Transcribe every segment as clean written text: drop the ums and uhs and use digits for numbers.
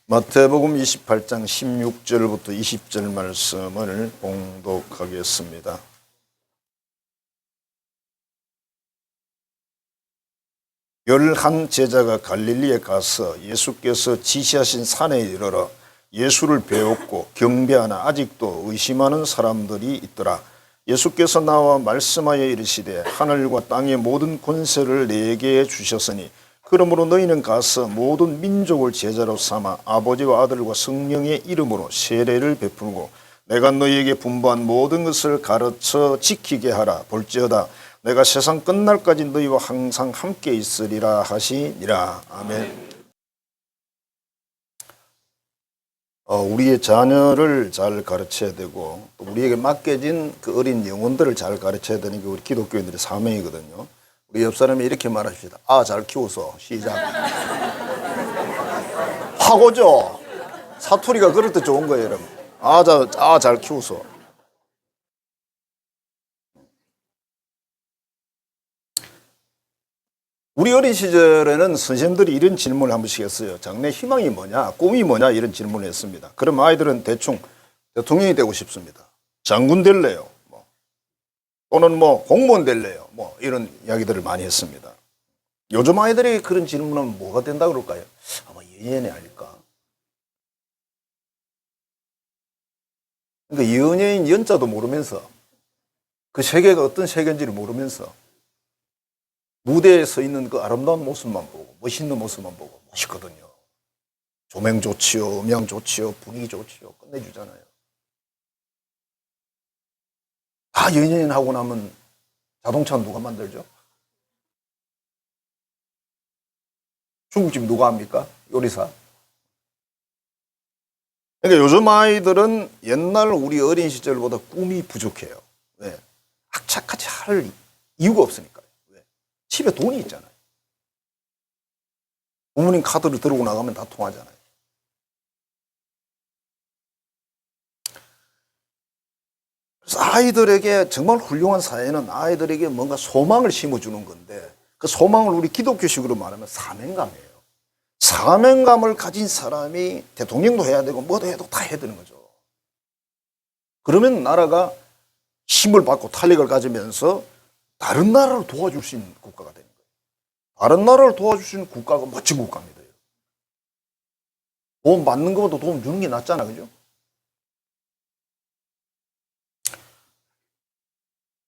마태복음 28장 16절부터 20절 말씀을 봉독하겠습니다. 열한 제자가 갈릴리에 가서 예수께서 지시하신 산에 이르러 예수를 배웠고 경배하나 아직도 의심하는 사람들이 있더라. 예수께서 나와 말씀하여 이르시되 하늘과 땅의 모든 권세를 내게 주셨으니 그러므로 너희는 가서 모든 민족을 제자로 삼아 아버지와 아들과 성령의 이름으로 세례를 베풀고 내가 너희에게 분부한 모든 것을 가르쳐 지키게 하라. 볼지어다 내가 세상 끝날까지 너희와 항상 함께 있으리라 하시니라. 아멘. 우리의 자녀를 잘 가르쳐야 되고 또 우리에게 맡겨진 그 어린 영혼들을 잘 가르쳐야 되는 게 우리 기독교인들의 사명이거든요. 우리 옆 사람이 이렇게 말합시다. 잘 키워서 시작. 하고죠. 사투리가 그럴 때 좋은 거예요, 여러분. 잘 키워서. 우리 어린 시절에는 선생님들이 이런 질문을 한 번씩 했어요. 장래 희망이 뭐냐, 꿈이 뭐냐 이런 질문을 했습니다. 그럼 아이들은 대충 대통령이 되고 싶습니다. 장군 될래요. 또는 공무원 될래요. 이런 이야기들을 많이 했습니다. 요즘 아이들이 그런 질문하면 뭐가 된다 그럴까요? 아마 연예인이 아닐까. 그러니까 연예인 연자도 모르면서 그 세계가 어떤 세계인지를 모르면서 무대에 서 있는 그 아름다운 모습만 보고 멋있는 모습만 보고 멋있거든요. 조명 좋지요, 음향 좋지요, 분위기 좋지요. 끝내주잖아요. 다 연예인 하고 나면 자동차는 누가 만들죠? 중국집 누가 합니까? 요리사. 그러니까 요즘 아이들은 옛날 우리 어린 시절보다 꿈이 부족해요. 왜? 악착같이 할 이유가 없으니까요. 왜? 집에 돈이 있잖아요. 부모님 카드를 들고 나가면 다 통하잖아요. 그래서 아이들에게 정말 훌륭한 사회는 아이들에게 뭔가 소망을 심어주는 건데 그 소망을 우리 기독교식으로 말하면 사명감이에요. 사명감을 가진 사람이 대통령도 해야 되고 뭐도 해도 다 해야 되는 거죠. 그러면 나라가 힘을 받고 탄력을 가지면서 다른 나라를 도와줄 수 있는 국가가 되는 거예요. 다른 나라를 도와줄 수 있는 국가가 멋진 국가입니다. 도움 받는 것보다 도움 주는 게 낫잖아, 그죠?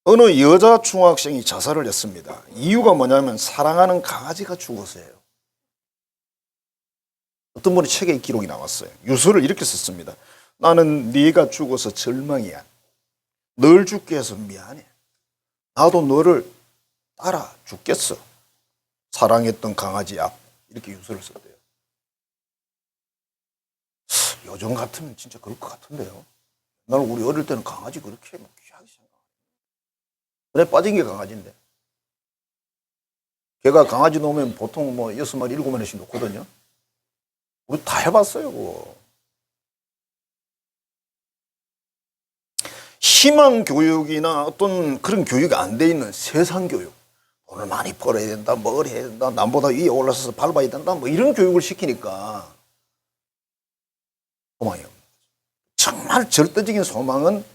어느 여자 중학생이 자살을 했습니다. 이유가 뭐냐면 사랑하는 강아지가 죽어서예요. 어떤 분이 책에 기록이 나왔어요. 유서를 이렇게 썼습니다. 나는 네가 죽어서 절망이야. 널 죽게 해서 미안해. 나도 너를 따라 죽겠어. 사랑했던 강아지 앞. 이렇게 유서를 썼대요. 요즘 같으면 진짜 그럴 것 같은데요. 날 우리 어릴 때는 강아지 그렇게 귀하게 생각. 그래 빠진 게 강아지인데. 걔가 강아지 놓으면 보통 6마리, 7마리씩 놓거든요. 우리 다 해봤어요, 그거. 희망 교육이나 어떤 그런 교육이 안 돼 있는 세상 교육. 돈을 많이 벌어야 된다, 뭘 해야 된다, 남보다 위에 올라서서 밟아야 된다, 이런 교육을 시키니까 소망이 없는 거죠. 정말 절대적인 소망은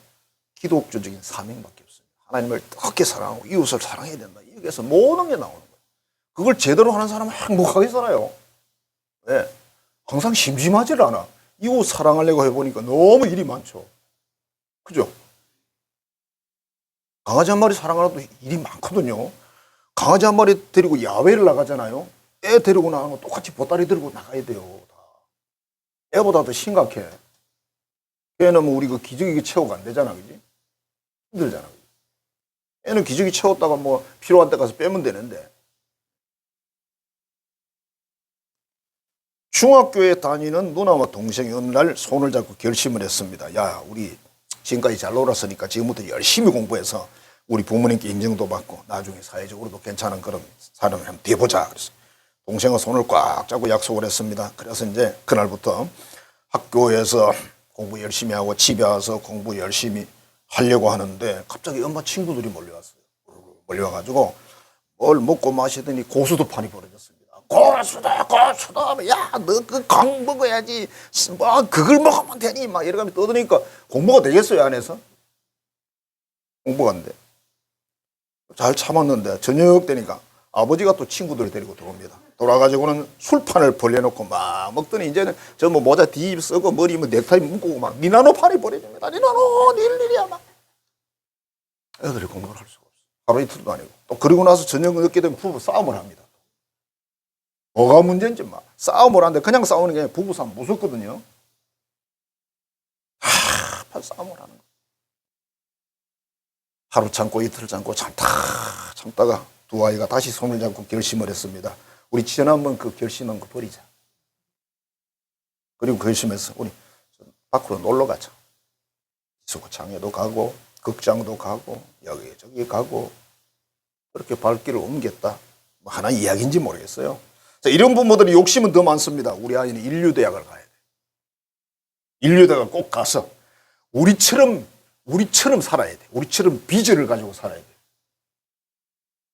기독교적인 사명밖에 없습니다. 하나님을 뜨겁게 사랑하고 이웃을 사랑해야 된다. 여기에서 모든 게 나오는 거예요. 그걸 제대로 하는 사람은 행복하게 살아요. 왜? 항상 심심하지를 않아. 이웃 사랑하려고 해보니까 너무 일이 많죠. 그죠? 강아지 한 마리 사랑하려도 일이 많거든요. 강아지 한 마리 데리고 야외를 나가잖아요. 애 데리고 나가는 거 똑같이 보따리 들고 나가야 돼요. 애보다 더 심각해. 애는 우리 그 기저귀 채우고 안 되잖아, 그지? 힘들잖아. 애는 기저귀 채웠다가 필요한 데 가서 빼면 되는데. 중학교에 다니는 누나와 동생이 어느 날 손을 잡고 결심을 했습니다. 야, 우리 지금까지 잘 놀았으니까 지금부터 열심히 공부해서 우리 부모님께 인정도 받고 나중에 사회적으로도 괜찮은 그런 사람을 한번 돼보자. 그래서 동생과 손을 꽉 잡고 약속을 했습니다. 그래서 이제 그날부터 학교에서 공부 열심히 하고 집에 와서 공부 열심히 하려고 하는데 갑자기 엄마 친구들이 몰려왔어요. 몰려와가지고 뭘 먹고 마시더니 고수도판이 벌어졌습니다. 고수다. 야, 너 그 강 먹어야지. 뭐, 그걸 먹으면 되니? 막 이러면서 떠드니까 공부가 되겠어요, 안에서? 공부가 안 돼. 잘 참았는데 저녁 되니까 아버지가 또 친구들을 데리고 들어옵니다. 돌아가지고는 술판을 벌려놓고 막 먹더니 이제는 저 뭐 모자 뒤 쓰고 머리 뭐 넥타이 묶고 막 니나노 판이 벌어집니다. 니나노 일일이야 막. 애들이 공부를 할 수가 없어. 하루 이틀도 아니고. 또 그리고 나서 저녁 늦게 되면 부부 싸움을 합니다. 뭐가 문제인지 막 싸움을 하는데 그냥 싸우는 게 아니라 부부 싸움 무섭거든요. 싸움을 하는 거예요. 하루 참고 이틀 참고 참다가 두 아이가 다시 손을 잡고 결심을 했습니다. 우리 지난번 그 결심한 거 버리자. 그리고 결심해서 우리 밖으로 놀러 가자. 디스코창에도 가고 극장도 가고 여기저기 가고 그렇게 발길을 옮겼다. 뭐 하나 이야기인지 모르겠어요. 자, 이런 부모들이 욕심은 더 많습니다. 우리 아이는 인류대학을 가야 돼. 인류대학을 꼭 가서 우리처럼 살아야 돼. 우리처럼 비전을 가지고 살아야 돼.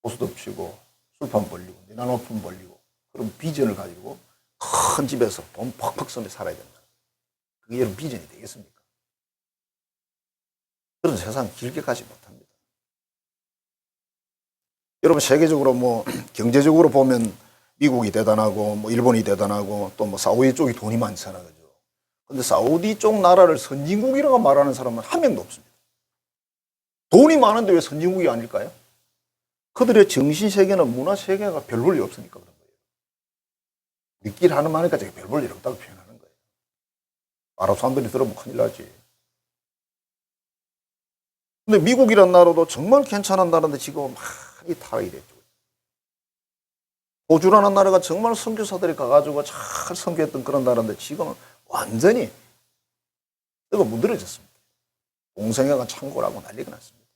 고수도 피고 술판 벌리고 니나노품 벌리고 그런 비전을 가지고 큰 집에서 돈 팍팍 쓰며 살아야 된다. 그게 여러분 비전이 되겠습니까? 그런 세상 길게 가지 못합니다. 여러분 세계적으로 뭐 경제적으로 보면 미국이 대단하고 뭐 일본이 대단하고 또 뭐 사우디 쪽이 돈이 많잖아요. 그죠? 근데 사우디 쪽 나라를 선진국이라고 말하는 사람은 한 명도 없습니다. 돈이 많은데 왜 선진국이 아닐까요? 그들의 정신세계나 문화세계가 별 볼 일 없으니까 그런 거예요. 우리끼리 하는 말이니까 제가 별 볼 일 없다고 표현하는 거예요. 아랍 사람들이 들으면 큰일 나지. 근데 미국이란 나라도 정말 괜찮은 나라인데 지금 많이 타락이 됐죠. 호주라는 나라가 정말 선교사들이 가가지고 잘 선교했던 그런 나라인데 지금은 완전히 뜨거 문드러졌습니다. 동성애가 창궐하고 난리가 났습니다.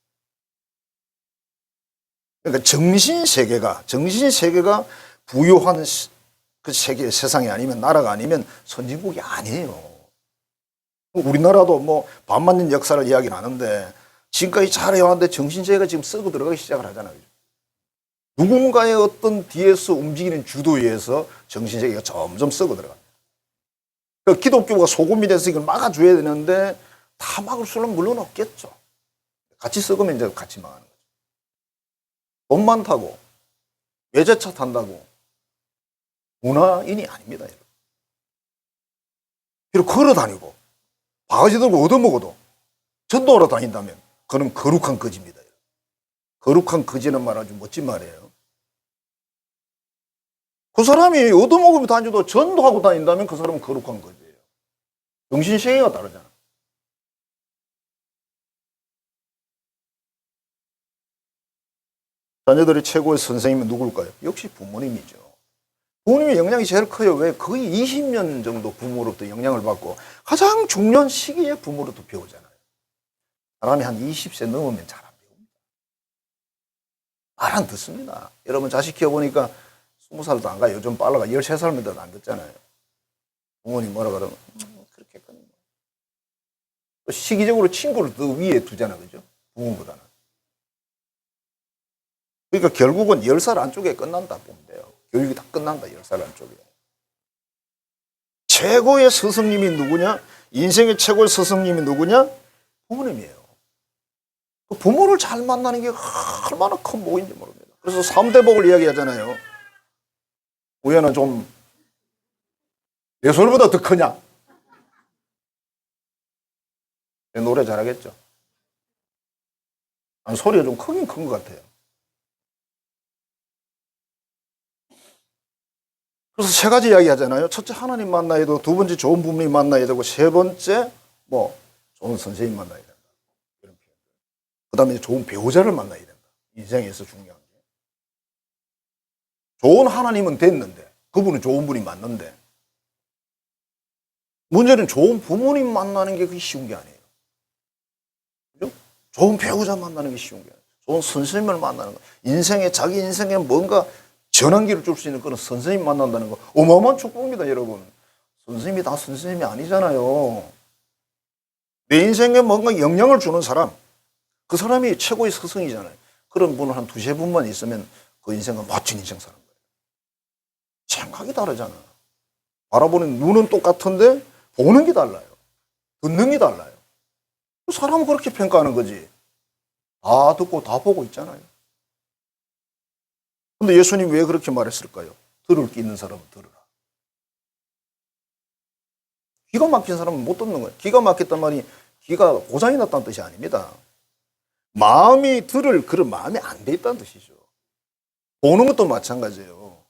그러니까 정신세계가 부유한 그 세상이 아니면 나라가 아니면 선진국이 아니에요. 우리나라도 뭐 반만년 역사를 이야기는 하는데 지금까지 잘해왔는데 정신세계가 지금 썩어 들어가기 시작을 하잖아요. 누군가의 어떤 뒤에서 움직이는 주도에 의해서 정신세계가 점점 썩어 들어갑니다. 그러니까 기독교가 소금이 돼서 이걸 막아줘야 되는데 다 막을 수는 물론 없겠죠. 같이 썩으면 이제 같이 망하는 거죠. 돈 많다고 외제차 탄다고 문화인이 아닙니다. 여러분. 그리고 걸어다니고 바가지 들고 얻어먹어도 전도하러 다닌다면 그는 거룩한 거지입니다. 거룩한 거지는 말 아주 멋진 말이에요. 그 사람이 얻어먹으며 다녀도 전도하고 다닌다면 그 사람은 거룩한 거지예요. 정신세계가 다르잖아. 자녀들의 최고의 선생님은 누굴까요? 역시 부모님이죠. 부모님의 영향이 제일 커요. 왜? 거의 20년 정도 부모로부터 영향을 받고 가장 중요한 시기에 부모로부터 배우잖아요. 사람이 한 20세 넘으면 잘 안 배웁니다. 말 안 듣습니다. 여러분 자식 키워보니까 20살도 안 가요. 요즘 빨라가 13살면 안 듣잖아요. 부모님 뭐라 그러면 그렇게 끊는 거. 시기적으로 친구를 더 위에 두잖아. 그죠? 부모보다는. 그러니까 결국은 10살 안쪽에 끝난다 보면 돼요. 교육이 다 끝난다. 10살 안쪽에. 최고의 스승님이 누구냐? 인생의 최고의 스승님이 누구냐? 부모님이에요. 그 부모를 잘 만나는 게 얼마나 큰 복인지 모릅니다. 그래서 3대 복을 이야기하잖아요. 우연은 좀 내 소리보다 더 크냐? 내 노래 잘하겠죠? 아니, 소리가 좀 크긴 큰 것 같아요. 그래서 세 가지 이야기 하잖아요. 첫째, 하나님 만나야 되고, 두 번째, 좋은 부모님 만나야 되고, 세 번째, 좋은 선생님 만나야 된다. 이런 표현. 그 다음에 좋은 배우자를 만나야 된다. 인생에서 중요한 게. 좋은 하나님은 됐는데, 그분은 좋은 분이 맞는데, 문제는 좋은 부모님 만나는 게 그게 쉬운 게 아니에요. 그죠? 좋은 배우자 만나는 게 쉬운 게 아니에요. 좋은 선생님을 만나는 거. 자기 인생에 뭔가 전환기를 줄 수 있는 그런 선생님 만난다는 거 어마어마한 축복입니다, 여러분. 선생님이 다 선생님이 아니잖아요. 내 인생에 뭔가 영향을 주는 사람, 그 사람이 최고의 스승이잖아요. 그런 분을 한 두세 분만 있으면 그 인생은 멋진 인생 사는 거예요. 생각이 다르잖아. 바라보는 눈은 똑같은데 보는 게 달라요. 듣는 게 달라요. 사람은 그렇게 평가하는 거지. 다 듣고 다 보고 있잖아요. 근데 예수님 왜 그렇게 말했을까요? 들을 게 있는 사람은 들으라. 기가 막힌 사람은 못 듣는 거예요. 기가 막혔단 말이 귀가 고장이 났다는 뜻이 아닙니다. 마음이 들을 그런 마음이 안 돼 있다는 뜻이죠. 보는 것도 마찬가지예요.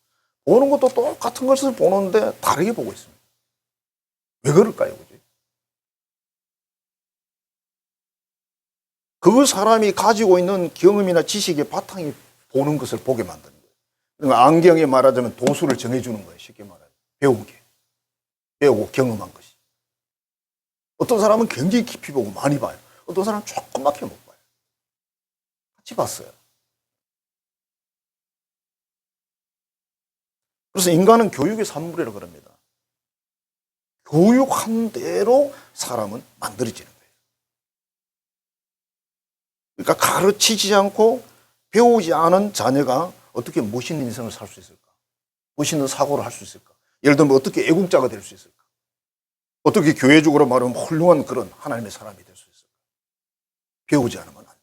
보는 것도 똑같은 것을 보는데 다르게 보고 있습니다. 왜 그럴까요? 그지? 그 사람이 가지고 있는 경험이나 지식의 바탕이 보는 것을 보게 만드는 거예요. 그러니까 안경에 말하자면 도수를 정해주는 거예요. 쉽게 말하면. 배운 게. 배우고 경험한 것이. 어떤 사람은 굉장히 깊이 보고 많이 봐요. 어떤 사람은 조그맣게 못 봐요. 같이 봤어요. 그래서 인간은 교육의 산물이라고 그럽니다. 교육한 대로 사람은 만들어지는 거예요. 그러니까 가르치지 않고 배우지 않은 자녀가 어떻게 멋있는 인생을 살 수 있을까? 멋있는 사고를 할 수 있을까? 예를 들면 어떻게 애국자가 될 수 있을까? 어떻게 교회적으로 말하면 훌륭한 그런 하나님의 사람이 될 수 있을까? 배우지 않으면 안 돼요.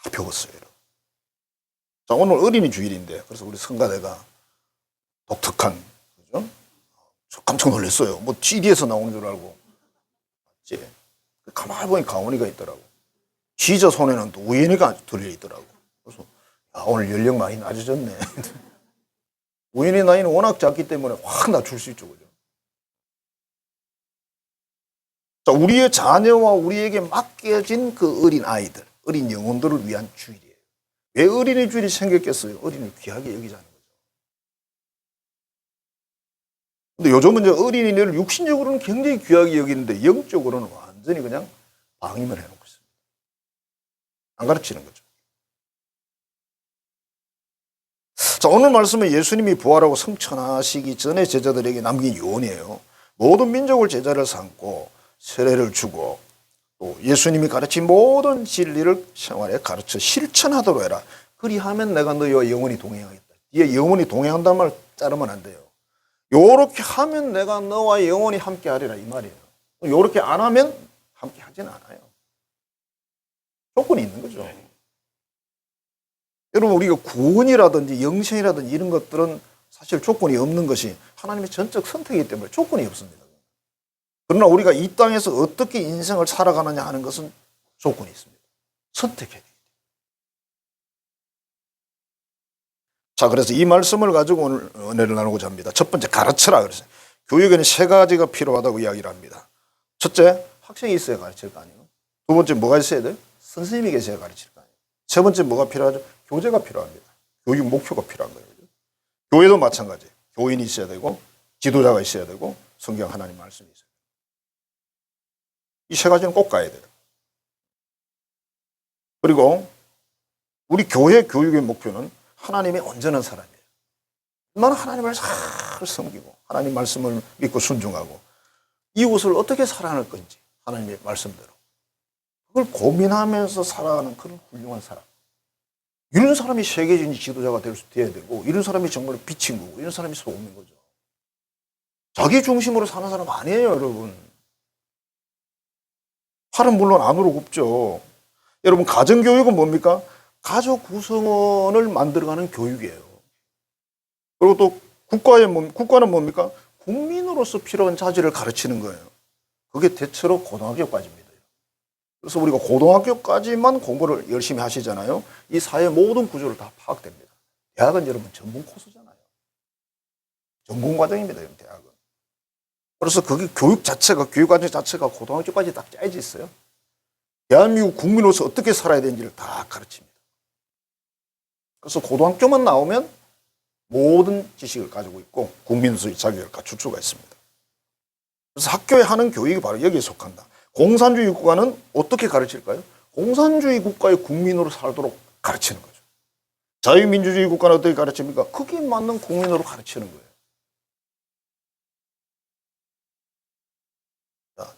다 배웠어요. 여러분. 자, 오늘 어린이 주일인데 그래서 우리 성가대가 독특한, 그죠? 저 깜짝 놀랐어요. 뭐 GD에서 나오는 줄 알고. 맞지? 가만히 보니 가온이가 있더라고. 지저 손에는 또 우연이가 들려있더라고. 그래서 야, 오늘 연령 많이 낮아졌네. 우연의 나이는 워낙 작기 때문에 확 낮출 수 있죠. 그죠? 자, 우리의 자녀와 우리에게 맡겨진 그 어린 아이들, 어린 영혼들을 위한 주일이에요. 왜 어린이 주일이 생겼겠어요? 어린이를 귀하게 여기자는 거죠. 근데 요즘은 이제 어린이를 육신적으로는 굉장히 귀하게 여기는데 영적으로는 완전히 그냥 방임을 해놓고 있습니다. 안 가르치는 거죠. 자, 오늘 말씀은 예수님이 부활하고 성천하시기 전에 제자들에게 남긴 유언이에요. 모든 민족을 제자를 삼고 세례를 주고 또 예수님이 가르친 모든 진리를 생활에 가르쳐 실천하도록 해라. 그리하면 내가 너희와 영원히 동행하겠다. 뒤에 영원히 동행한다는 말 자르면 안 돼요. 요렇게 하면 내가 너와 영원히 함께 하리라 이 말이에요. 요렇게 안 하면 함께 하지는 않아요. 조건이 있는 거죠. 여러분, 우리가 구원이라든지 영생이라든지 이런 것들은 사실 조건이 없는 것이 하나님의 전적 선택이기 때문에 조건이 없습니다. 그러나 우리가 이 땅에서 어떻게 인생을 살아가느냐 하는 것은 조건이 있습니다. 선택해야 돼요. 자, 그래서 이 말씀을 가지고 오늘 은혜를 나누고자 합니다. 첫 번째, 가르쳐라 그랬어요. 교육에는 세 가지가 필요하다고 이야기를 합니다. 첫째, 학생이 있어야 가르칠 거 아니에요. 두 번째, 뭐가 있어야 돼요? 선생님이 계셔야 가르칠 거 아니에요. 세 번째, 뭐가 필요하죠? 교재가 필요합니다. 교육 목표가 필요한 거예요. 교회도 마찬가지예요. 교인이 있어야 되고 지도자가 있어야 되고 성경 하나님 말씀이 있어야 돼요. 이 세 가지는 꼭 가야 돼요. 그리고 우리 교회 교육의 목표는 하나님의 온전한 사람이에요. 얼마나 하나님을 잘 섬기고 하나님 말씀을 믿고 순종하고 이웃을 어떻게 사랑할 건지 하나님의 말씀대로 그걸 고민하면서 살아가는 그런 훌륭한 사람. 이런 사람이 세계적인 지도자가 돼야 되고 이런 사람이 정말 빛인 거고 이런 사람이 소금인 거죠. 자기 중심으로 사는 사람 아니에요, 여러분. 팔은 물론 안으로 굽죠. 여러분, 가정교육은 뭡니까? 가족 구성원을 만들어가는 교육이에요. 그리고 또 국가는 뭡니까? 국민으로서 필요한 자질을 가르치는 거예요. 그게 대체로 고등학교까지입니다. 그래서 우리가 고등학교까지만 공부를 열심히 하시잖아요. 이 사회 모든 구조를 다 파악됩니다. 대학은 여러분 전문 코스잖아요. 전공 과정입니다, 대학은. 그래서 그게 교육 과정 자체가 고등학교까지 딱 짜여져 있어요. 대한민국 국민으로서 어떻게 살아야 되는지를 다 가르칩니다. 그래서 고등학교만 나오면 모든 지식을 가지고 있고 국민으로서의 자격을 갖출 수가 있습니다. 그래서 학교에 하는 교육이 바로 여기에 속한다. 공산주의 국가는 어떻게 가르칠까요? 공산주의 국가의 국민으로 살도록 가르치는 거죠. 자유민주주의 국가는 어떻게 가르칩니까? 거기에 맞는 국민으로 가르치는 거예요.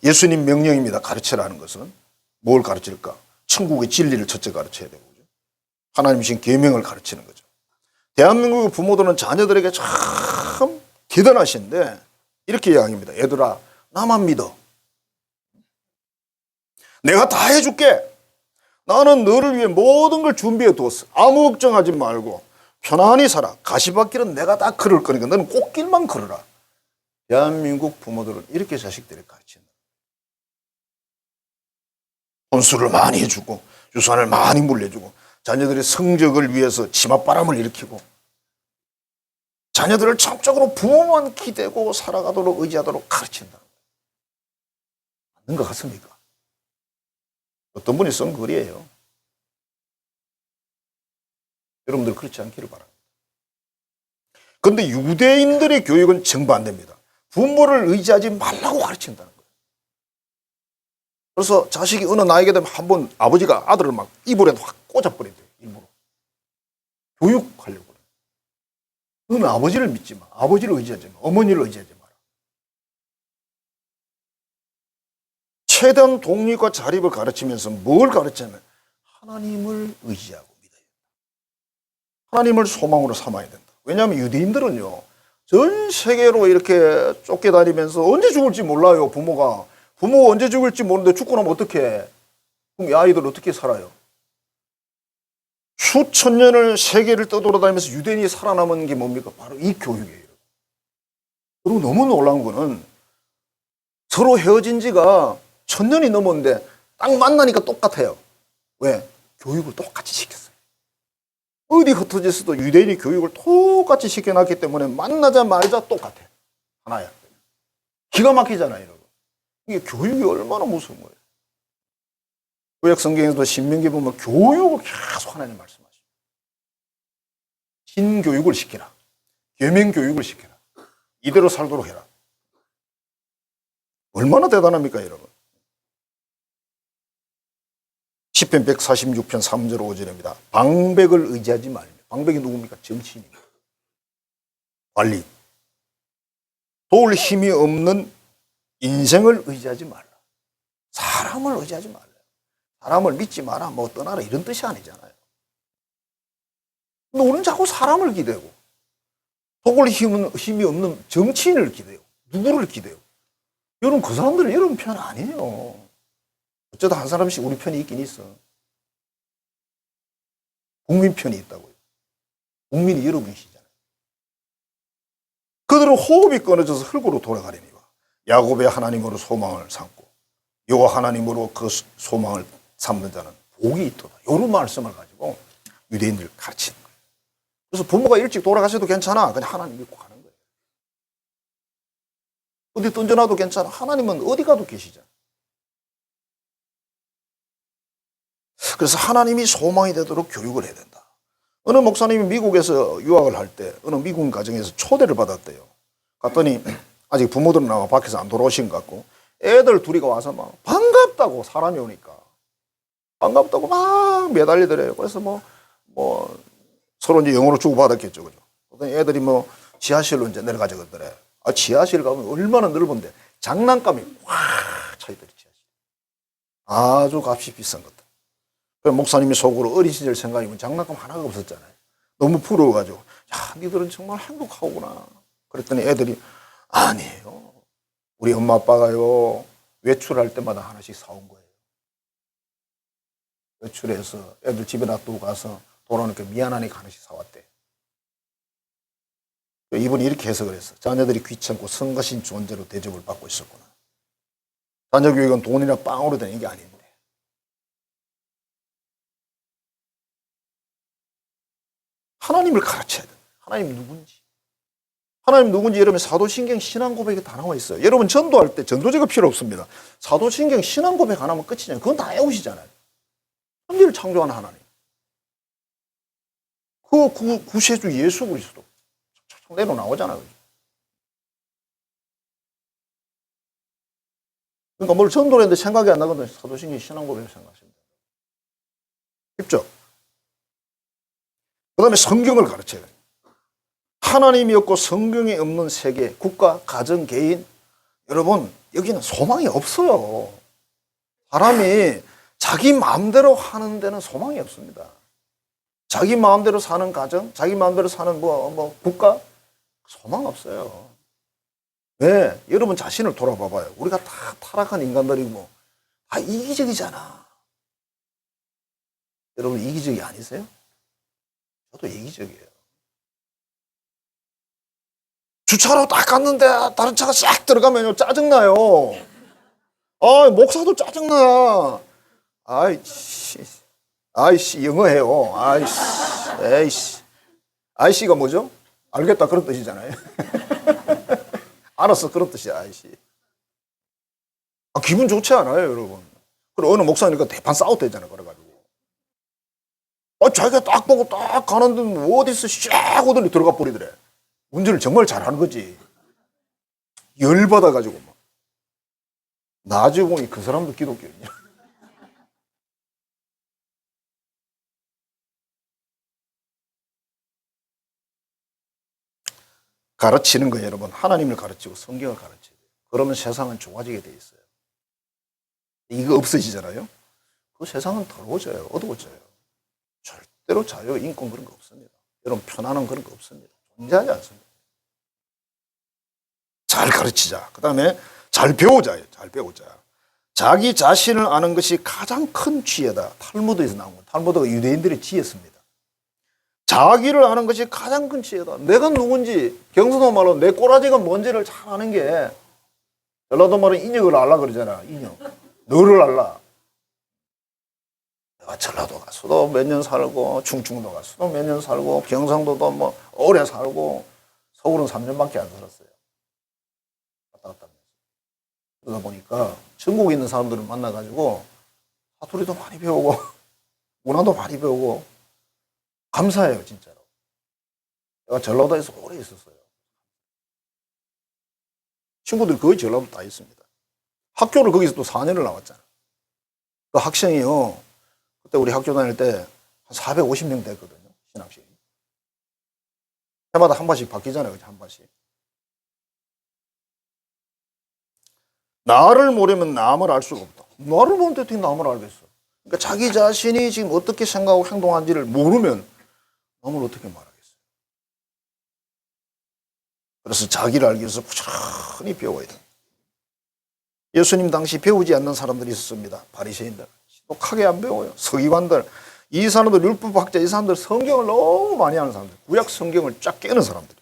예수님 명령입니다. 가르치라는 것은 뭘 가르칠까? 천국의 진리를 첫째 가르쳐야 되고 하나님 신 계명을 가르치는 거죠. 대한민국 부모들은 자녀들에게 참 대단하신데 이렇게 이야기합니다. 얘들아, 나만 믿어. 내가 다 해줄게. 나는 너를 위해 모든 걸 준비해 두었어. 아무 걱정하지 말고 편안히 살아. 가시밭길은 내가 다 걸을 거니까 너는 꽃길만 걸어라. 대한민국 부모들은 이렇게 자식들을 가르친다. 혼수를 많이 해주고 유산을 많이 물려주고 자녀들의 성적을 위해서 치맛바람을 일으키고 자녀들을 전적으로 부모만 기대고 살아가도록 의지하도록 가르친다. 맞는 것 같습니까? 어떤 분이 쓴 글이에요. 여러분들 그렇지 않기를 바랍니다. 그런데 유대인들의 교육은 정반대입니다. 부모를 의지하지 말라고 가르친다는 거예요. 그래서 자식이 어느 나이가 되면 한번 아버지가 아들을 막 이불에 확 꽂아버린대요. 일부러. 교육하려고. 너는 아버지를 믿지 마. 아버지를 의지하지 마. 어머니를 의지하지 마라. 최대한 독립과 자립을 가르치면서 뭘 가르치냐면 하나님을 의지하고 믿어야 된다. 하나님을 소망으로 삼아야 된다. 왜냐하면 유대인들은요. 전 세계로 이렇게 쫓겨다니면서 언제 죽을지 몰라요. 부모가 언제 죽을지 모르는데 죽고 나면 어떡해. 그럼 이 아이들 어떻게 살아요? 수천 년을 세계를 떠돌아다니면서 유대인이 살아남은 게 뭡니까? 바로 이 교육이에요. 그리고 너무 놀라운 거는 서로 헤어진 지가 1000년이 넘었는데 딱 만나니까 똑같아요. 왜? 교육을 똑같이 시켰어요. 어디 흩어졌어도 유대인이 교육을 똑같이 시켜놨기 때문에 만나자마자 똑같아. 하나야. 기가 막히잖아요. 여러분. 이게 교육이 얼마나 무서운 거예요. 구약 성경에서도 신명기 보면 교육을 계속 하나님 말씀하시죠. 신교육을 시키라. 계명교육을 시키라. 이대로 살도록 해라. 얼마나 대단합니까, 여러분? 시편 146편 3절 5절입니다. 방백을 의지하지 말며. 방백이 누굽니까? 정치인입니다. 관리. 도울 힘이 없는 인생을 의지하지 말라. 사람을 의지하지 말라. 사람을 믿지 마라, 뭐 떠나라 이런 뜻이 아니잖아요. 근데 우리는 자꾸 사람을 기대고 도울 힘이 없는 정치인을 기대요. 누구를 기대요? 여러분 그 사람들은 여러분 편 아니에요. 어쩌다 한 사람씩 우리 편이 있긴 있어. 국민 편이 있다고요. 국민이 여러분이시잖아요. 그들은 호흡이 끊어져서 흙으로 돌아가려니와 야곱의 하나님으로 소망을 삼고 여호와 하나님으로 그 소망을 삼는 자는 복이 있도다. 이런 말씀을 가지고 유대인들 가르치는 거예요. 그래서 부모가 일찍 돌아가셔도 괜찮아. 그냥 하나님 믿고 가는 거예요. 어디 던져놔도 괜찮아. 하나님은 어디 가도 계시잖아요. 그래서 하나님이 소망이 되도록 교육을 해야 된다. 어느 목사님이 미국에서 유학을 할 때 어느 미국 가정에서 초대를 받았대요. 갔더니 아직 부모들은 아마 밖에서 안 돌아오신 것 같고 애들 둘이가 와서 막 반갑다고 사람이 오니까 반갑다고 막 매달리더래요. 그래서 뭐 서로 이제 영어로 주고받았겠죠. 그죠? 애들이 뭐 지하실로 이제 내려가자고 그러더래. 아, 지하실 가면 얼마나 넓은데 장난감이 꽉 차있더래, 지하실. 아주 값이 비싼 것들. 목사님이 속으로 어린 시절 생각이면 장난감 하나가 없었잖아요. 너무 부러워가지고, 야, 니들은 정말 행복하구나. 그랬더니 애들이, 아니에요. 우리 엄마 아빠가요, 외출할 때마다 하나씩 사온 거예요. 외출해서 애들 집에 놔두고 가서 돌아오니까 미안하니까 하나씩 사왔대. 이분이 이렇게 해석을 했어. 자녀들이 귀찮고 성가신 존재로 대접을 받고 있었구나. 자녀 교육은 돈이나 빵으로 되는 게 아닌데. 하나님을 가르쳐야 돼. 하나님 누군지. 하나님 누군지 여러분 사도신경 신앙 고백에 다 나와 있어요. 여러분 전도할 때 전도제가 필요 없습니다. 사도신경 신앙 고백 하나면 끝이잖아요. 그건 다 외우시잖아요. 천지를 창조한 하나님. 그 구세주 예수 그리스도. 내로 나오잖아요. 그러니까 뭘 전도를 했는데 생각이 안 나거든요. 사도신경 신앙 고백을 생각하시면 돼요. 쉽죠? 그 다음에 성경을 가르쳐야 돼요. 하나님이 없고 성경이 없는 세계, 국가, 가정, 개인. 여러분, 여기는 소망이 없어요. 사람이 자기 마음대로 하는 데는 소망이 없습니다. 자기 마음대로 사는 가정, 자기 마음대로 사는 국가? 소망 없어요. 왜? 여러분 자신을 돌아봐봐요. 우리가 다 타락한 인간들이고 다 이기적이잖아. 여러분 이기적이 아니세요? 저도 이기적이에요. 주차로 딱 갔는데 다른 차가 싹 들어가면 짜증나요. 목사도 짜증나. 아이씨, 영어 해요. 에이씨. 아이씨가 뭐죠? 알겠다, 그런 뜻이잖아요. 알았어, 그런 뜻이야, 아이씨. 기분 좋지 않아요, 여러분? 그리고 어느 목사니까 대판 싸웠대잖아요, 그래가지고. 자기가 딱 보고 딱 가는데 어디서 샥 오더니 들어가 버리더래. 운전을 정말 잘하는 거지. 열받아가지고 막. 나중에 보니 그 사람도 기독교인이야. 가르치는 거예요, 여러분. 하나님을 가르치고 성경을 가르쳐야 돼요. 그러면 세상은 좋아지게 돼 있어요. 이거 없어지잖아요. 그 세상은 더러워져요. 어두워져요. 절대로 자유, 인권 그런 거 없습니다. 여러분 편안한 그런 거 없습니다. 존재하지 않습니다. 잘 가르치자. 그 다음에 잘 배우자예요. 잘 배우자. 자기 자신을 아는 것이 가장 큰 지혜다. 탈무드에서 나온 거예요. 탈무드가 유대인들의 지혜였습니다. 자기를 아는 것이 가장 큰 지혜다. 내가 누군지, 경상도 말로 내 꼬라지가 뭔지를 잘 아는 게, 전라도 말은 인역을 알라 그러잖아. 인역. 너를 알라. 내가 전라도 가서도 몇 년 살고, 충청도 가서도 몇 년 살고, 경상도도 오래 살고, 서울은 3년밖에 안 살았어요. 왔다 갔다 하면서. 그러다 보니까 전국에 있는 사람들을 만나가지고 사투리도 많이 배우고, 문화도 많이 배우고, 감사해요, 진짜로. 내가 전라도에서 오래 있었어요. 친구들 거의 전라도 다 있습니다. 학교를 거기서 또 4년을 나왔잖아. 그 학생이요, 그때 우리 학교 다닐 때 한 450명 됐거든요, 신학생이. 해마다 한 번씩 바뀌잖아요, 한 번씩. 나를 모르면 남을 알 수가 없다. 나를 모르는데 어떻게 남을 알겠어? 그러니까 자기 자신이 지금 어떻게 생각하고 행동하는지를 모르면 남을 어떻게 말하겠어요? 그래서 자기를 알기 위해서 꾸준히 배워야 돼요. 예수님 당시 배우지 않는 사람들이 있었습니다. 바리새인들. 똑하게 안 배워요. 서기관들. 이 사람들, 율법학자, 이 사람들 성경을 너무 많이 아는 사람들. 구약 성경을 쫙 깨는 사람들.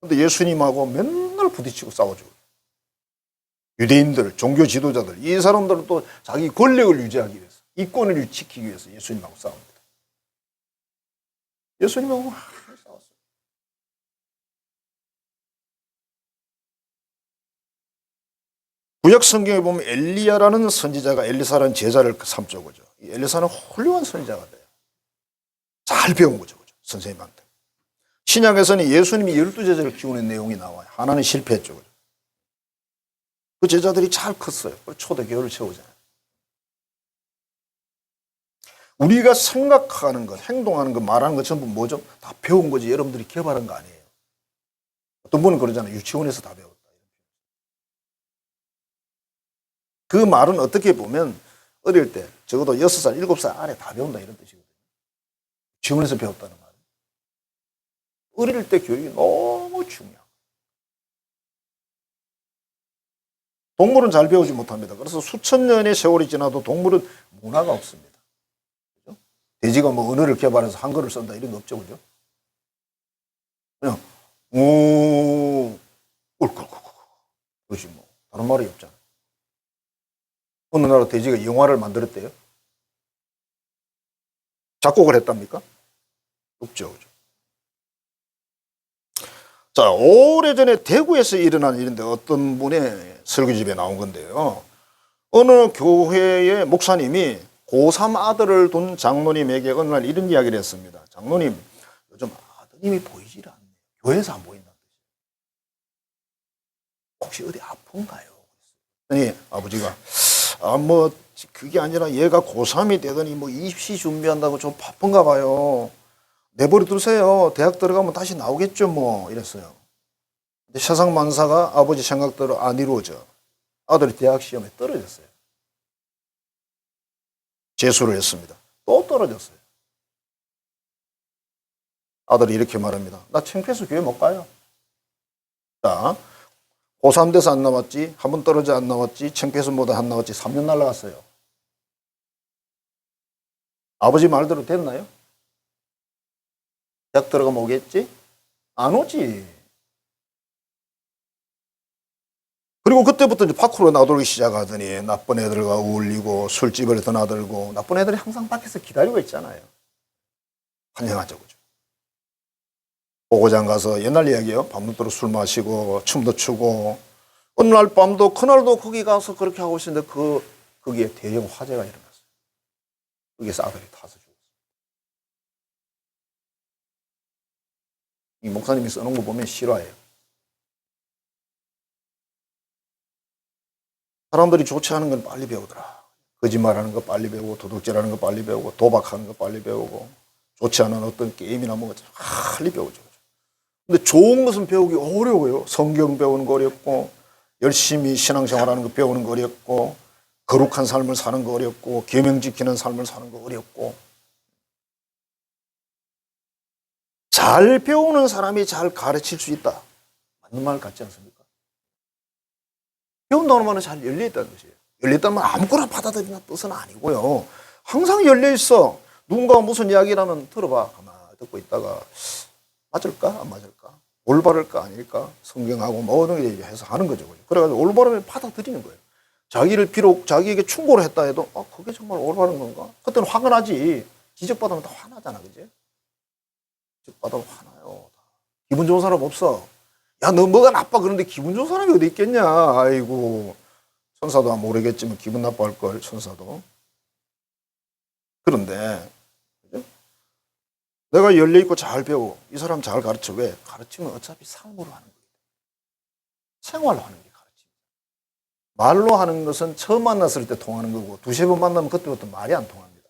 그런데 예수님하고 맨날 부딪히고 싸워줘요. 유대인들, 종교 지도자들. 이 사람들은 또 자기 권력을 유지하기 위해서, 이권을 지키기 위해서 예수님하고 싸웁니다. 예수님하고 싸웠어요. 구약 성경에 보면 엘리야라는 선지자가 엘리사라는 제자를 삼죠, 그죠? 이 엘리사는 훌륭한 선지자가 돼요. 잘 배운 거죠, 그죠? 선생님한테. 신약에서는 예수님이 12제자를 키우는 내용이 나와요. 하나는 실패했죠, 그죠? 그 제자들이 잘 컸어요. 초대 교회를 채우잖아요. 우리가 생각하는 것, 행동하는 것, 말하는 것 전부 뭐죠? 다 배운 거지. 여러분들이 개발한 거 아니에요. 어떤 분은 그러잖아요. 유치원에서 다 배웠다. 그 말은 어떻게 보면 어릴 때 적어도 6살, 7살 안에 다 배운다 이런 뜻이거든요. 유치원에서 배웠다는 말은. 어릴 때 교육이 너무 중요해요. 동물은 잘 배우지 못합니다. 그래서 수천 년의 세월이 지나도 동물은 문화가 없습니다. 그죠? 돼지가 언어를 개발해서 한글을 쓴다 이런 거 없죠, 그죠? 그냥 꿀꿀꿀꿀 그것이 다른 말이 없잖아요. 어느 나라 돼지가 영화를 만들었대요? 작곡을 했답니까? 없죠, 그죠? 자, 오래전에 대구에서 일어난 일인데 어떤 분의 설교집에 나온 건데요. 어느 교회의 목사님이 고3 아들을 둔 장로님에게 어느 날 이런 이야기를 했습니다. 장로님, 요즘 아드님이 보이질 않네요. 교회에서 안 보인다는 뜻이에요. 혹시 어디 아픈가요? 그랬더니 아버지가 그게 아니라 얘가 고3이 되더니 입시 준비한다고 좀 바쁜가 봐요. 내버려 두세요. 대학 들어가면 다시 나오겠죠, 이랬어요. 근데 세상 만사가 아버지 생각대로 안 이루어져. 아들이 대학 시험에 떨어졌어요. 재수를 했습니다. 또 떨어졌어요. 아들이 이렇게 말합니다. 나 창피해서 교회 못 가요. 자, 고3 돼서 안 나왔지, 한 번 떨어져 안 나왔지, 창피해서 못 안 나왔지, 3년 날라갔어요. 아버지 말대로 됐나요? 대학 들어가면 오겠지? 안 오지. 그리고 그때부터 이제 밖으로 나돌기 시작하더니 나쁜 애들과 어울리고 술집을 드나들고 나쁜 애들이 항상 밖에서 기다리고 있잖아요. 환영하죠, 그죠? 보고장 가서 옛날 이야기예요. 밤늦도록 술 마시고 춤도 추고 어느 날 밤도 그날도 거기 가서 그렇게 하고 있었는데 거기에 대형 화재가 일어났어요. 거기서 아들이 타서 죽었어요. 이 목사님이 써놓은 거 보면 실화예요. 사람들이 좋지 않은 건 빨리 배우더라. 거짓말하는 거 빨리 배우고 도둑질하는 거 빨리 배우고 도박하는 거 빨리 배우고 좋지 않은 어떤 게임이나 뭐 빨리 배우죠. 근데 좋은 것은 배우기 어려워요. 성경 배우는 거 어렵고 열심히 신앙생활하는 거 배우는 거 어렵고 거룩한 삶을 사는 거 어렵고 계명 지키는 삶을 사는 거 어렵고 잘 배우는 사람이 잘 가르칠 수 있다. 맞는 말 같지 않습니까? 배운다는 말은 잘 열려있다는 것이에요. 열려있다는 말 아무거나 받아들이는 뜻은 아니고요. 항상 열려있어. 누군가 무슨 이야기를 하면 들어봐. 가만히 듣고 있다가 맞을까? 안 맞을까? 올바를까? 아닐까? 성경하고 모든 게 해서 하는 거죠. 그래가지고 올바름을 받아들이는 거예요. 자기를 비록 자기에게 충고를 했다 해도 그게 정말 올바른 건가? 그때는 화가 나지. 지적받으면 다 화나잖아. 그지? 지적받으면 화나요. 기분 좋은 사람 없어. 야, 너 뭐가 나빠. 그런데 기분 좋은 사람이 어디 있겠냐. 아이고. 천사도 모르겠지만 기분 나빠할 걸, 천사도. 그런데 내가 열려있고 잘 배우고 이 사람 잘 가르쳐. 왜? 가르치면 어차피 삶으로 하는 거예요. 생활로 하는 게 가르치죠. 말로 하는 것은 처음 만났을 때 통하는 거고 두세 번 만나면 그때부터 말이 안 통합니다.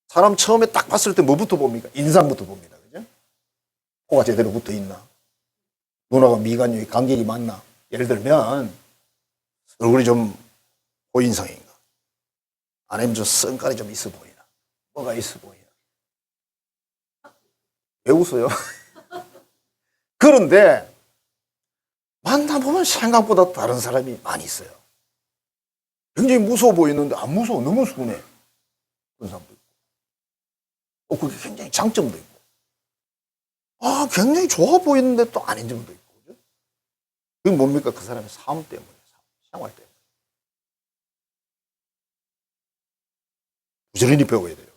사람 처음에 딱 봤을 때 뭐부터 봅니까? 인상부터 봅니다. 그죠? 코가 제대로 붙어 있나? 눈하고 미간이 간격이 맞나? 예를 들면 얼굴이 좀 호인상인가? 아니면 좀 성깔이 좀 있어 보이나? 뭐가 있어 보이나? 왜 웃어요? 그런데 만나보면 생각보다 다른 사람이 많이 있어요. 굉장히 무서워 보이는데 안 무서워. 너무 순해. 그런 사람도 있고. 그게 굉장히 장점도 있고. 굉장히 좋아 보이는데 또 아닌 점도 있고. 그죠? 그게 뭡니까? 그 사람의 삶 때문에, 생활 때문에. 부지런히 배워야 돼요.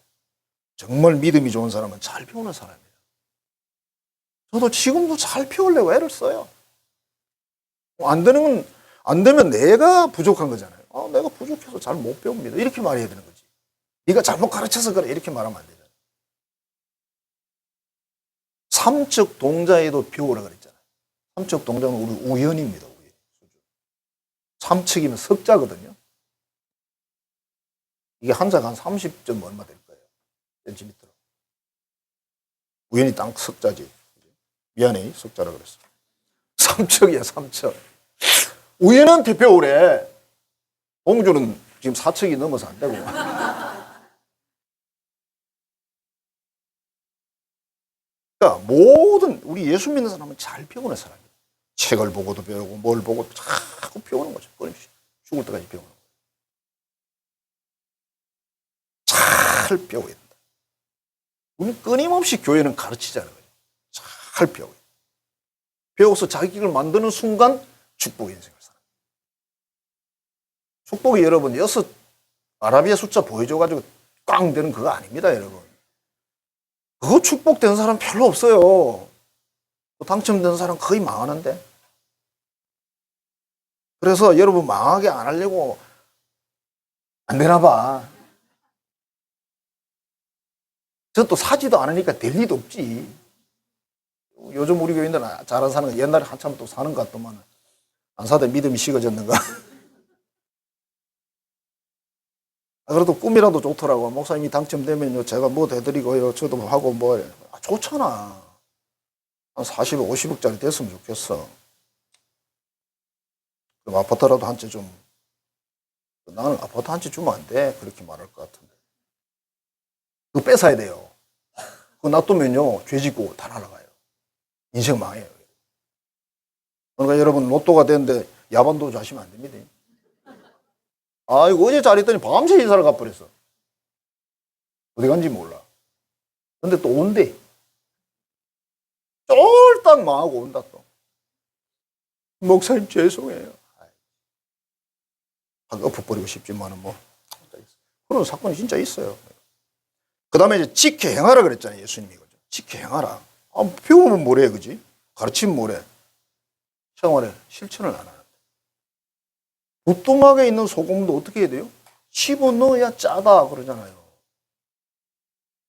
정말 믿음이 좋은 사람은 잘 배우는 사람이에요. 저도 지금도 잘 배우려고 애를 써요. 안 되면 내가 부족한 거잖아요. 내가 부족해서 잘 못 배웁니다. 이렇게 말해야 되는 거지. 네가 잘못 가르쳐서 그래. 이렇게 말하면 안 되잖아요. 삼척 동자에도 배우라 그랬잖아요. 삼척 동자는 우리 우연입니다. 우연. 삼척이면 석자거든요. 이게 한자가 한 30점 얼마 될 거예요. 센티미터로. 우연히 땅 석자지. 미안해. 석자라 그랬어. 삼척이야, 삼척. 우연한테 배우래. 공주는 지금 4척이 넘어서 안 되고. 그러니까 모든 우리 예수 믿는 사람은 잘 배우는 사람이에요. 책을 보고도 배우고 뭘 보고 자꾸 배우는 거죠. 끊임없이 죽을 때까지 배우는 거예요. 잘 배워야 된다. 우리는 끊임없이 교회는 가르치자는 거예요. 잘 배워야 돼요. 배워서 자기 길을 만드는 순간 축복의 인생을 살아요. 축복이 여러분 6 아라비아 숫자 보여줘가지고 꽝 되는 그거 아닙니다, 여러분. 그거 축복된 사람 별로 없어요. 당첨된 사람 거의 망하는데. 그래서 여러분 망하게 안 하려고 안 되나 봐. 저 또 사지도 않으니까 될 리도 없지. 요즘 우리 교인들은 잘 안 사는 거 옛날에 한참 또 사는 것 같더만 안 사다 믿음이 식어졌는가. 그래도 꿈이라도 좋더라고. 목사님이 당첨되면요 제가 뭐 해드리고요 저도 하고 뭐 좋잖아. 한 40억 50억짜리 됐으면 좋겠어. 그럼 아파트라도 한 채 좀. 나는 아파트 한 채 주면 안 돼 그렇게 말할 것 같은데 그거 뺏어야 돼요. 그거 놔두면요 죄 짓고 다 날아가요. 인생 망해요. 그러니까 여러분 로또가 됐는데 야반도주 하시면 안 됩니다. 이거 어제 잘했더니 밤새 인사를 갚아버렸어. 어디 간지 몰라. 근데 또 온대. 쫄딱 망하고 온다 또. 목사님 죄송해요. 엎어버리고 싶지만은 뭐 그런 사건이 진짜 있어요. 그 다음에 이제 지켜 행하라 그랬잖아요. 예수님이. 그죠? 지켜 행하라. 배우면 뭐래, 그지? 가르치면 뭐래. 생활에 실천을 안 하는데. 부뚜막에 있는 소금도 어떻게 해야 돼요? 씹어 넣어야 짜다 그러잖아요.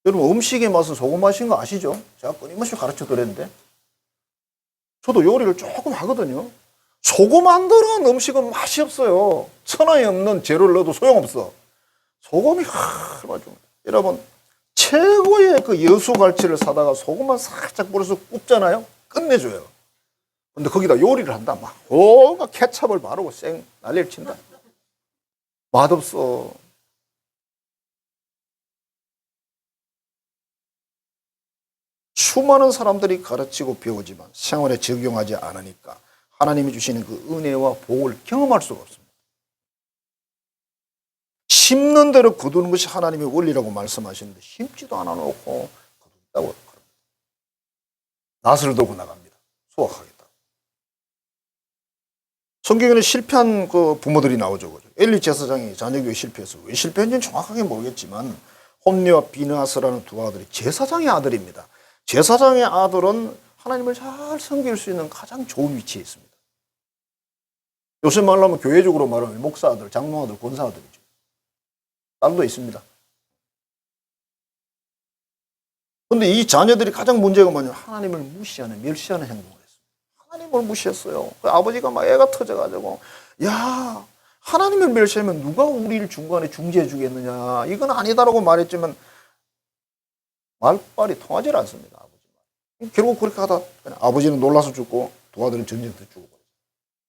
여러분 음식의 맛은 소금 맛인 거 아시죠? 제가 끊임없이 가르쳐 드렸는데 저도 요리를 조금 하거든요. 소금 안 들어간 음식은 맛이 없어요. 천하에 없는 재료를 넣어도 소용없어. 소금이 맞죠. 여러분 최고의 그 여수갈치를 사다가 소금만 살짝 뿌려서 굽잖아요. 끝내줘요. 근데 거기다 요리를 한다. 막 온갖 케찹을 바르고 쌩 난리를 친다. 맛없어. 수많은 사람들이 가르치고 배우지만 생활에 적용하지 않으니까 하나님이 주시는 그 은혜와 복을 경험할 수가 없습니다. 심는 대로 거두는 것이 하나님의 원리라고 말씀하시는데 심지도 않아 놓고 거둔다고 합니다. 낫을 들고 나갑니다. 수확하겠다. 성경에는 실패한 그 부모들이 나오죠. 그죠? 엘리 제사장이 자녀교회 실패해서 왜 실패했는지는 정확하게 모르겠지만 홈리와 비느하스라는 두 아들이 제사장의 아들입니다. 제사장의 아들은 하나님을 잘 섬길 수 있는 가장 좋은 위치에 있습니다. 요새 말로 하면 교회적으로 말하면 목사 아들, 장로 아들, 권사 아들이죠. 딸도 있습니다. 그런데 이 자녀들이 가장 문제가 뭐냐면 하나님을 무시하는, 멸시하는 행동을 했어요. 하나님을 무시했어요. 그 아버지가 막 애가 터져가지고 야 하나님을 멸시하면 누가 우리를 중간에 중재해 주겠느냐 이건 아니다라고 말했지만 말빨이 통하지 않습니다. 아버지. 결국 그렇게 하다 아버지는 놀라서 죽고 두 아들은 전쟁터 죽고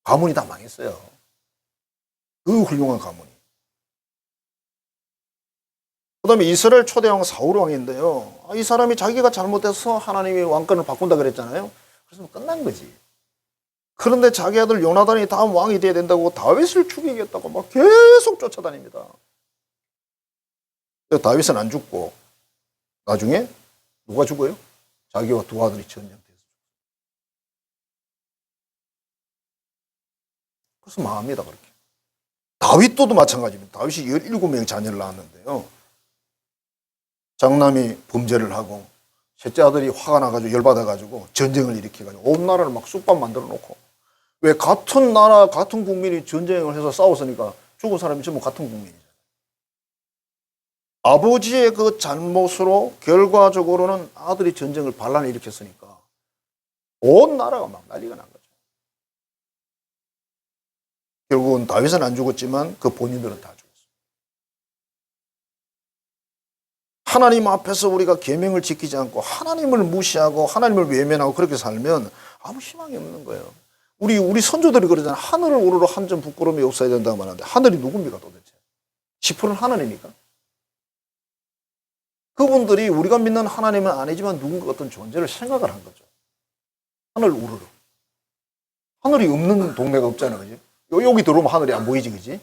가문이 다 망했어요. 그 훌륭한 가문이. 그 다음에 이스라엘 초대왕 사울 왕인데요. 이 사람이 자기가 잘못해서 하나님이 왕권을 바꾼다 그랬잖아요. 그래서 끝난 거지. 그런데 자기 아들 요나단이 다음 왕이 돼야 된다고 다윗을 죽이겠다고 막 계속 쫓아다닙니다. 다윗은 안 죽고 나중에 누가 죽어요? 자기와 두 아들이 전쟁터에서. 그래서 망합니다. 그렇게. 다윗도 마찬가지입니다. 다윗이 17명의 자녀를 낳았는데요. 장남이 범죄를 하고 셋째 아들이 화가 나가지고 열받아가지고 전쟁을 일으켜가지고 온 나라를 막 쑥밥 만들어 놓고 왜 같은 나라 같은 국민이 전쟁을 해서 싸웠으니까 죽은 사람이 전부 같은 국민이잖아요. 아버지의 그 잘못으로 결과적으로는 아들이 전쟁을 반란을 일으켰으니까 온 나라가 막 난리가 난 거죠. 결국은 다윗은 안 죽었지만 그 본인들은 다 죽었어요. 하나님 앞에서 우리가 계명을 지키지 않고 하나님을 무시하고 하나님을 외면하고 그렇게 살면 아무 희망이 없는 거예요. 우리 선조들이 그러잖아요. 하늘을 우러러 한 점 부끄러움이 없어야 된다고 말하는데 하늘이 누굽니까 도대체? 10%는 하나님입니까? 그분들이 우리가 믿는 하나님은 아니지만 누군가 어떤 존재를 생각을 한 거죠. 하늘 우러러. 하늘이 없는 동네가 없잖아요. 그지? 여기 들어오면 하늘이 안 보이지, 그지?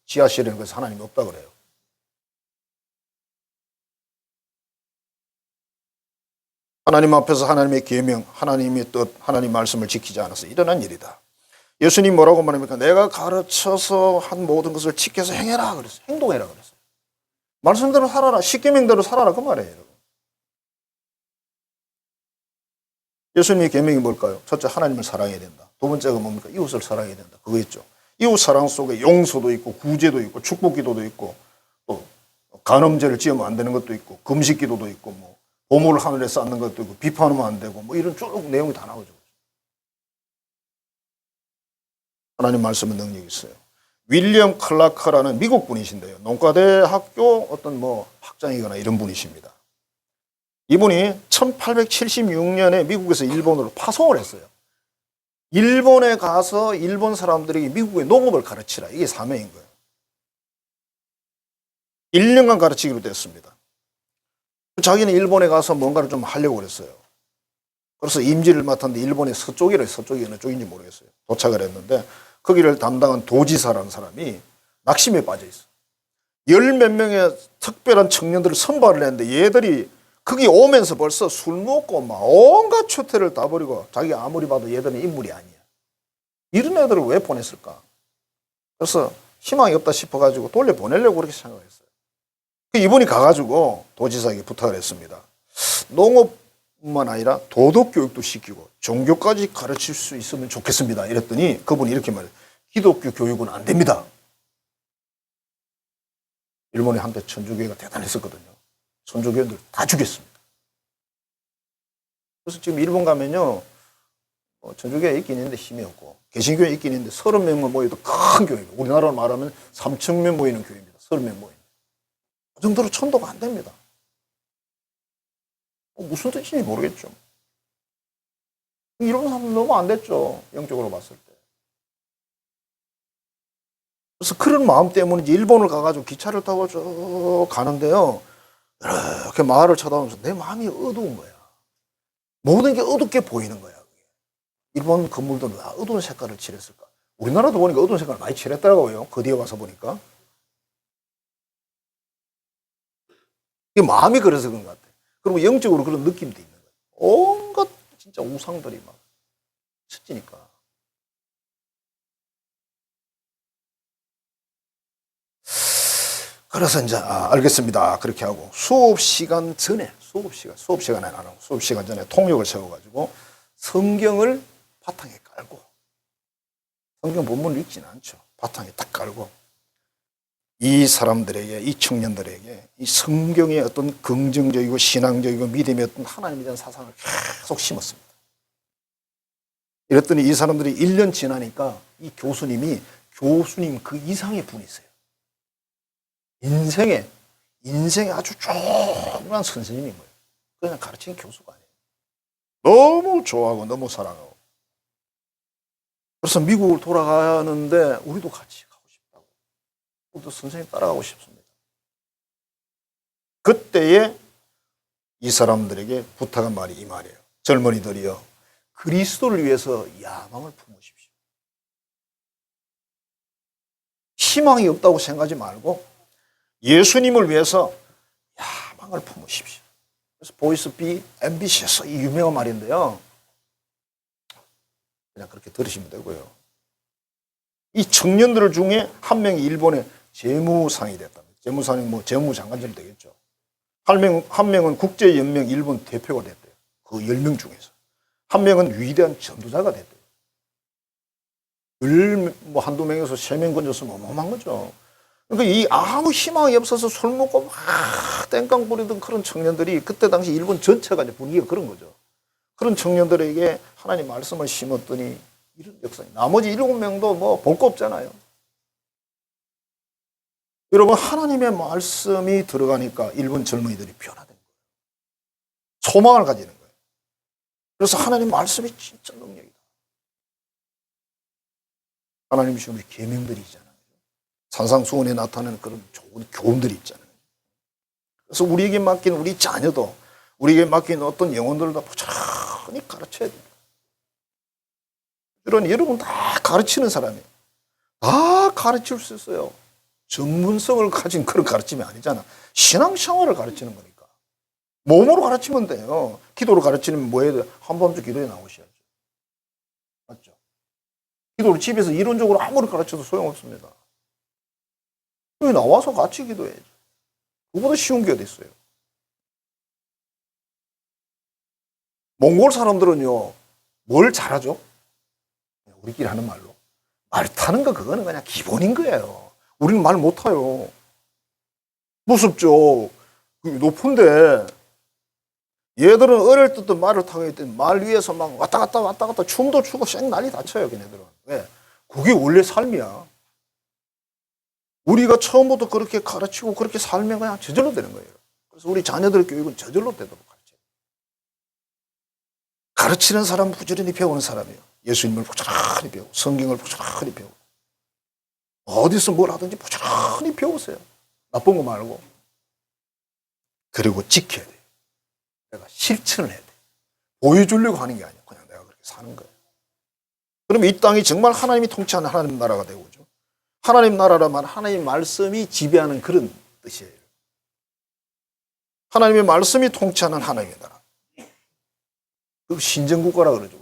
지하실에는 그래서 하나님이 없다 그래요. 하나님 앞에서 하나님의 계명, 하나님의 뜻, 하나님 말씀을 지키지 않아서 일어난 일이다. 예수님 뭐라고 말합니까? 내가 가르쳐서 한 모든 것을 지켜서 행해라 그랬어요. 행동해라 그랬어요. 말씀대로 살아라. 십계명대로 살아라 그 말이에요. 여러분. 예수님의 계명이 뭘까요? 첫째 하나님을 사랑해야 된다. 두 번째가 뭡니까? 이웃을 사랑해야 된다. 그거 있죠. 이웃 사랑 속에 용서도 있고 구제도 있고 축복기도도 있고 또 간음죄를 지으면 안 되는 것도 있고 금식기도도 있고 뭐 보물을 하늘에 쌓는 것도 있고 비판하면 안 되고 뭐 이런 쭉 내용이 다 나오죠. 하나님 말씀은 능력이 있어요. 윌리엄 클라크라는 미국 분이신데요. 농과대학교 어떤 뭐 학장이거나 이런 분이십니다. 이분이 1876년에 미국에서 일본으로 파송을 했어요. 일본에 가서 일본 사람들에게 미국의 농업을 가르치라. 이게 사명인 거예요. 1년간 가르치기로 됐습니다. 자기는 일본에 가서 뭔가를 좀 하려고 그랬어요. 그래서 임지를 맡았는데 일본의 서쪽이래. 서쪽이 어느 쪽인지 모르겠어요. 도착을 했는데 거기를 담당한 도지사라는 사람이 낙심에 빠져 있어. 열 몇 명의 특별한 청년들을 선발을 했는데 얘들이 거기 오면서 벌써 술 먹고 막 온갖 추태를 다 버리고 자기 아무리 봐도 얘들은 인물이 아니야. 이런 애들을 왜 보냈을까? 그래서 희망이 없다 싶어가지고 돌려보내려고 그렇게 생각을 했어요. 이분이 가가지고 도지사에게 부탁을 했습니다. 농업뿐만 아니라 도덕교육도 시키고 종교까지 가르칠 수 있으면 좋겠습니다. 이랬더니 그분이 이렇게 말해요. 기독교 교육은 안 됩니다. 일본에 한때 천주교회가 대단했었거든요. 천주교인들 다 죽였습니다. 그래서 지금 일본 가면요, 천주교회 있긴 있는데 힘이 없고, 개신교회 있긴 있는데 30명만 모여도 큰 교회입니다. 우리나라로 말하면 3,000명 모이는 교회입니다. 30명 모이는. 그 정도로 천도가 안 됩니다. 무슨 뜻인지 모르겠죠. 이런 사람 너무 안 됐죠. 영적으로 봤을 때. 그래서 그런 마음 때문에 일본을 가가지고 기차를 타고 쭉 가는데요. 이렇게 마을을 쳐다보면서 내 마음이 어두운 거야. 모든 게 어둡게 보이는 거야. 일본 건물들은 다 어두운 색깔을 칠했을까? 우리나라도 보니까 어두운 색깔을 많이 칠했더라고요. 그 뒤에 와서 보니까. 이게 마음이 그래서 그런 것 같아. 그리고 영적으로 그런 느낌도 있는 거예요. 온갖 진짜 우상들이 막 쳐지니까. 그래서 이제 알겠습니다. 그렇게 하고 수업 시간 전에 수업 시간에 안 하고 수업 시간 전에 통역을 세워가지고 성경을 바탕에 깔고 성경 본문을 읽지는 않죠. 바탕에 딱 깔고 이 사람들에게 이 청년들에게 이 성경의 어떤 긍정적이고 신앙적이고 믿음의 어떤 하나님에 대한 사상을 계속 심었습니다. 이랬더니 이 사람들이 1년 지나니까 이 교수님 그 이상의 분이 있어요. 인생에 아주 조그만 선생님인 거예요. 그냥 가르치는 교수가 아니에요. 너무 좋아하고 너무 사랑하고. 그래서 미국을 돌아가는데 우리도 같이 가고 싶다고. 우리도 선생님 따라가고 싶습니다. 그때에 이 사람들에게 부탁한 말이 이 말이에요. 젊은이들이요. 그리스도를 위해서 야망을 품으십시오. 희망이 없다고 생각하지 말고 예수님을 위해서 야망을 품으십시오. 그래서 보이스 비 앰비셔스 이 유명한 말인데요. 그냥 그렇게 들으시면 되고요. 이 청년들 중에 한 명이 일본의 재무상이 됐답니다. 재무상이 뭐 재무장관쯤 되겠죠. 한 명은 국제연맹 일본 대표가 됐대요. 그 10명 중에서. 한 명은 위대한 전도자가 됐대요. 뭐 한두 명에서 3명 건졌으면 어마어마한 거죠. 그러니까 이 아무 희망이 없어서 술 먹고 막 땡깡 부리던 그런 청년들이 그때 당시 일본 전체가 이제 분위기가 그런 거죠. 그런 청년들에게 하나님 말씀을 심었더니 이런 역사니. 나머지 7명도 뭐 볼 거 없잖아요. 여러분 하나님의 말씀이 들어가니까 일본 젊은이들이 변화된 거예요. 소망을 가지는 거예요. 그래서 하나님 말씀이 진짜 능력이다. 하나님 주신 우리 계명들이 있잖아요. 산상수훈에 나타나는 그런 좋은 교훈들이 있잖아요. 그래서 우리에게 맡긴 우리 자녀도 우리에게 맡긴 어떤 영혼들도 부지런히 가르쳐야 됩니다. 여러분 다 가르치는 사람이에요. 다 가르칠 수 있어요. 전문성을 가진 그런 가르침이 아니잖아. 신앙생활을 가르치는 거니까. 몸으로 가르치면 돼요. 기도로 가르치면 뭐 해야 돼? 한밤중 기도에 나오셔야죠. 맞죠? 기도를 집에서 이론적으로 아무리 가르쳐도 소용없습니다. 여기 나와서 같이 기도해야죠. 그보다 쉬운 게 어디 있어요? 몽골 사람들은요, 뭘 잘하죠? 우리끼리 하는 말로. 말 타는 거 그거는 그냥 기본인 거예요. 우리는 말 못 타요. 무섭죠. 높은데 얘들은 어릴 때부터 말을 타고 있더니 말 위에서 막 왔다 갔다 춤도 추고 쌩 난리 다 쳐요. 걔네들은. 왜? 그게 원래 삶이야. 우리가 처음부터 그렇게 가르치고 그렇게 살면 그냥 저절로 되는 거예요. 그래서 우리 자녀들 교육은 저절로 되도록 가르쳐요. 가르치는 사람은 부지런히 배우는 사람이에요. 예수님을 부지런히 배우고 성경을 부지런히 배우고 어디서 뭘 하든지 부지런히 배우세요. 나쁜 거 말고. 그리고 지켜야 돼요. 내가 실천을 해야 돼. 보여주려고 하는 게 아니야. 그냥 내가 그렇게 사는 거야. 그러면 이 땅이 정말 하나님이 통치하는 하나님 나라가 되고 오죠. 하나님 나라라면 하나님 말씀이 지배하는 그런 뜻이에요. 하나님의 말씀이 통치하는 하나님의 나라. 그 신정국가라 그러죠.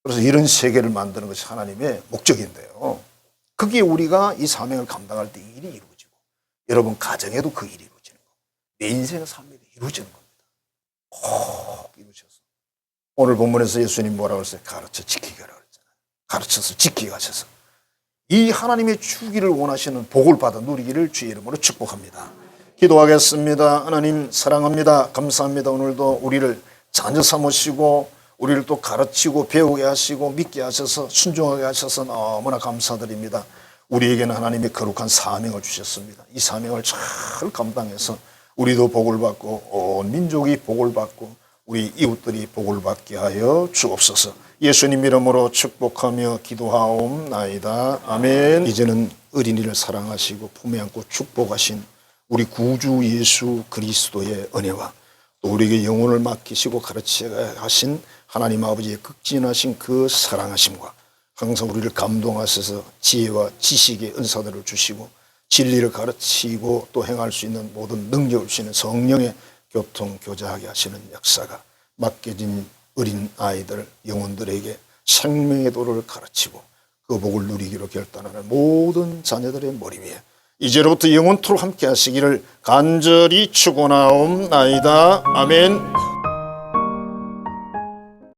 그래서 이런 세계를 만드는 것이 하나님의 목적인데요. 거기에 우리가 이 사명을 감당할 때 이 일이 이루어지고, 여러분 가정에도 그 일이 이루어지는 거고, 내 인생의 삶에도 이루어지는 겁니다. 꼭 이루어져서. 오늘 본문에서 예수님 뭐라고 했어요? 가르쳐 지키게 하라고 했잖아요. 가르쳐서 지키게 하셔서 이 하나님의 주기를 원하시는 복을 받아 누리기를 주의 이름으로 축복합니다. 기도하겠습니다. 하나님 사랑합니다. 감사합니다. 오늘도 우리를 자녀 삼으시고 우리를 또 가르치고 배우게 하시고 믿게 하셔서 순종하게 하셔서 너무나 감사드립니다. 우리에게는 하나님의 거룩한 사명을 주셨습니다. 이 사명을 잘 감당해서 우리도 복을 받고 온 민족이 복을 받고 우리 이웃들이 복을 받게 하여 주옵소서. 예수님 이름으로 축복하며 기도하옵나이다. 아멘. 이제는 어린이를 사랑하시고 품에 안고 축복하신 우리 구주 예수 그리스도의 은혜와 또 우리에게 영혼을 맡기시고 가르치게 하신 하나님 아버지의 극진하신 그 사랑하심과 항상 우리를 감동하셔서 지혜와 지식의 은사들을 주시고 진리를 가르치고 또 행할 수 있는 모든 능력을 주시는 성령의 교통 교제하게 하시는 역사가 맡겨진 어린 아이들 영혼들에게 생명의 도를 가르치고 그 복을 누리기로 결단하는 모든 자녀들의 머리 위에 이제로부터 영원토록 함께 하시기를 간절히 축원하옵나이다. 아멘.